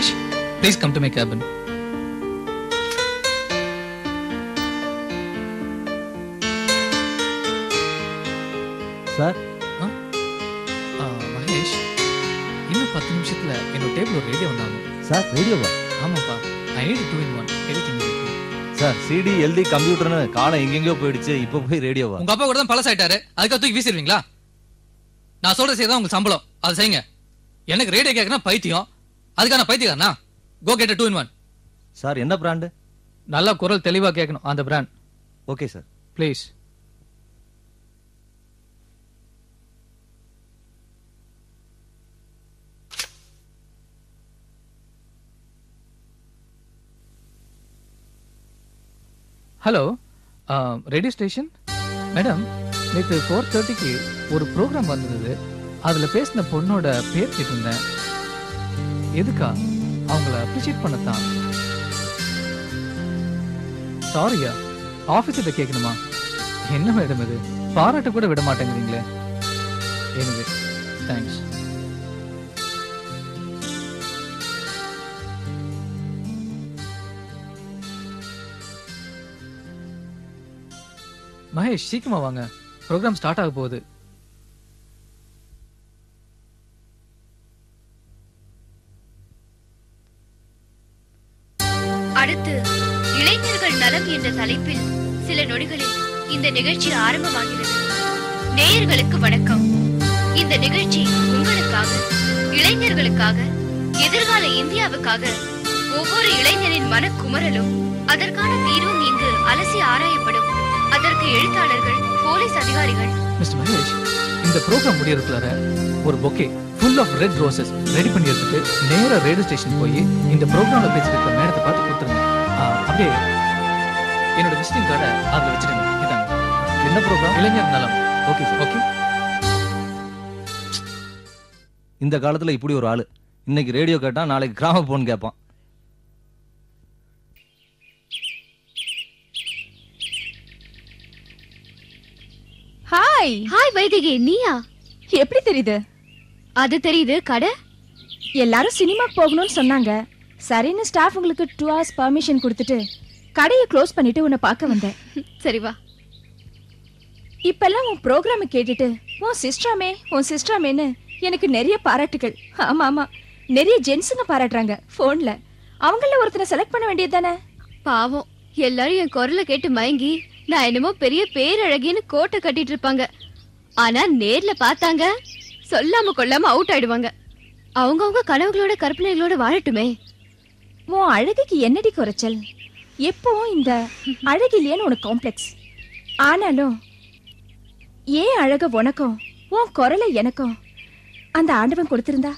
Mahesh, please come to my cabin. Sir? Mahesh, இன்னும் 10 நிமிஷத்துல என்னோட டேபிள் ஒரு ரேடியோ வந்தாகும். சார் ரேடியோவா? ஆமாப்பா. I need 2 in 1. Everything is okay. Sir CD LD கம்ப்யூட்டர்னு காலம் எங்கெங்கயோ போயிடுச்சு, இப்போ போய் ரேடியோவா? உங்க அப்பா கூட தான் பழசாயிட்டாரு, அதுக்காக தூக்கி வீசிடுவீங்களா? நான் சொல்ற செய்தான் உங்களுக்கு சம்பளம், அது செய்யுங்க. எனக்கு ரேடியோ கேட்கணும் பைத்தியம், அதுக்கான பைத்தியக்காரனா? Go get a 2 in 1. Sir என்ன பிராண்டு? நல்லா குரல் தெளிவா கேட்கணும், அந்த brand. Okay sir. Please. Hello, radio station madam. நேற்று 4:30க்கு ஒரு ப்ரோக்ராம் வந்தது. அதுல பேசின பொண்ணோட பேர் கேட்டிருந்தேன். எதுக்கா? அவங்கள அப்ரிஷியேட் பண்ணத்தான். சாரியா, ஆபீஸ்ல கேட்கணுமா? என்ன மேடம் இது, பாராட்ட கூட விட மாட்டேங்கிறீங்களே. Anyway, thanks. மகேஷ், சீக்கிரமா வாங்க, ப்ரோக்ராம் ஸ்டார்ட் ஆக போகுது. அடுத்து இளைஞர்கள் நலம் என்ற தலைப்பில் சில நொடிகளில் இந்த நிகழ்ச்சி ஆரம்பமாகிறது. நேயர்களுக்கு வணக்கம். இந்த நிகழ்ச்சி உங்களுக்காக, இளைஞர்களுக்காக, எதிர்கால இந்தியாவுக்காக. ஒவ்வொரு இளைஞரின் மனக்குமரலும் அதற்கான தீர்வும் இங்கு அலசி ஆராயப்படும். அதற்கு எழுத்தாளர்கள், போலீஸ் அதிகாரிகள். மிஸ்டர் மகேஷ், இந்த ப்ரோக்ராம் முடியறதுக்குள்ளார ஒரு bouquet full of red roses ready பண்ணி எடுத்துட்டு நேரா ரேடியோ ஸ்டேஷன் போய் இந்த ப்ரோக்ராம்ல பேசிட்டு இருக்க மேடத்தை பார்த்து கொடுத்துருங்க. அப்படியே என்னோட விசிட்டிங் கார்டை அதில் வச்சிடுங்க. இதாங்க. என்ன ப்ரோக்ராம்? இளைஞர் நலம். Okay sir. ஓகே. இந்த காலத்துல இப்படி ஒரு ஆளு, இன்னைக்கு ரேடியோ கேட்டா நாளைக்கு கிராம போன் கேட்பான். ஹாய் ஹாய் வைதிகி, நீயா? எப்படி தெரியுது? அது தெரியுது. கடை எல்லாரும் சினிமா போகணும்னு சொன்னாங்க. சரின்னு ஸ்டாஃப் உங்களுக்கு 2 hours பர்மிஷன் கொடுத்துட்டு கடையை க்ளோஸ் பண்ணிட்டு உன்னை பார்க்க வந்தேன். சரி வா. இப்பெல்லாம் உன் ப்ரோக்ராம் கேட்டுட்டு உன் சிஸ்டராமேன்னு எனக்கு நிறைய பாராட்டுகள். ஆமா ஆமா, நிறைய ஜென்ஸுங்க பாராட்டுறாங்க போன்ல. அவங்கள ஒருத்தனை செலக்ட் பண்ண வேண்டியது தானே? பாவம், எல்லாரும் என் குரலை கேட்டு மயங்கி நான் என்னமோ பெரிய பேரழகின்னு கோட்டை கட்டிட்டு இருப்பாங்க. ஆனா நேர்ல பார்த்தாங்க, சொல்லாம கொள்ளாம அவுட் ஆயிடுவாங்க. அவங்கவுங்க கனவுகளோட கற்பனைகளோட வாழட்டுமே. உன் அழகுக்கு என்னடி குறைச்சல்? எப்பவும் இந்த அழகிலேன்னு உனக்கு காம்ப்ளெக்ஸ். ஆனாலும் ஏன் அழக உனக்கும் உன் குரலை எனக்கும் அந்த ஆண்டவன் கொடுத்திருந்தா?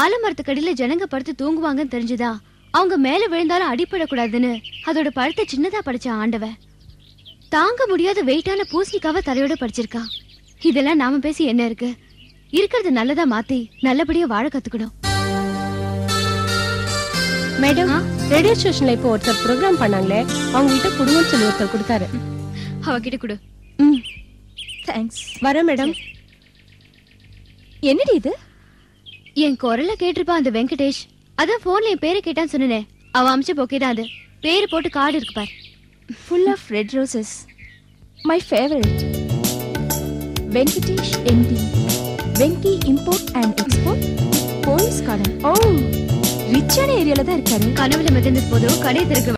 ஆலமரத்துக்கடியில ஜனங்க படுத்து தூங்குவாங்கன்னு தெரிஞ்சுதா அவங்க மேல விழுந்தாலும் அடிப்படக்கூடாதுன்னு அதோட பழத்தை சின்னதா படிச்ச ஆண்டவன் தாங்க முடியாத வெயிட்டான பூசணிக்காவ தலையோட படிச்சிருக்கா. இதெல்லாம் நாம பேசி என்ன இருக்கு? இருக்கிறது நல்லதா மாத்தி நல்லபடியா வாழ கத்துக்கணும். மேடம், ரேடியோ ஸ்டேஷன்ல இப்போ ஒருத்தர் ப்ரோக்ராம் பண்ணாங்களே, அவங்க கிட்ட குடும்பம் சொல்லி ஒருத்தர் கொடுத்தாரு. அவகிட்ட கொடு. தேங்க்ஸ். வரேன் மேடம். என்னடி இது? என் குரலை கேட்டிருப்பா அந்த வெங்கடேஷ். அதான் போன்ல என் பேரை கேட்டான்னு சொன்னேன். அவ அமிச்ச போக்கேதான் அது. பேரு போட்டு கார்டு இருக்கு பார். Full of red roses. My favorite. Venkatesh MD. Venki Import and Export. Police garden. Oh, ரிச்சான ஏரியால தான் இருக்காரு. கனவுல மிதந்தது போதும் கடை திறக்க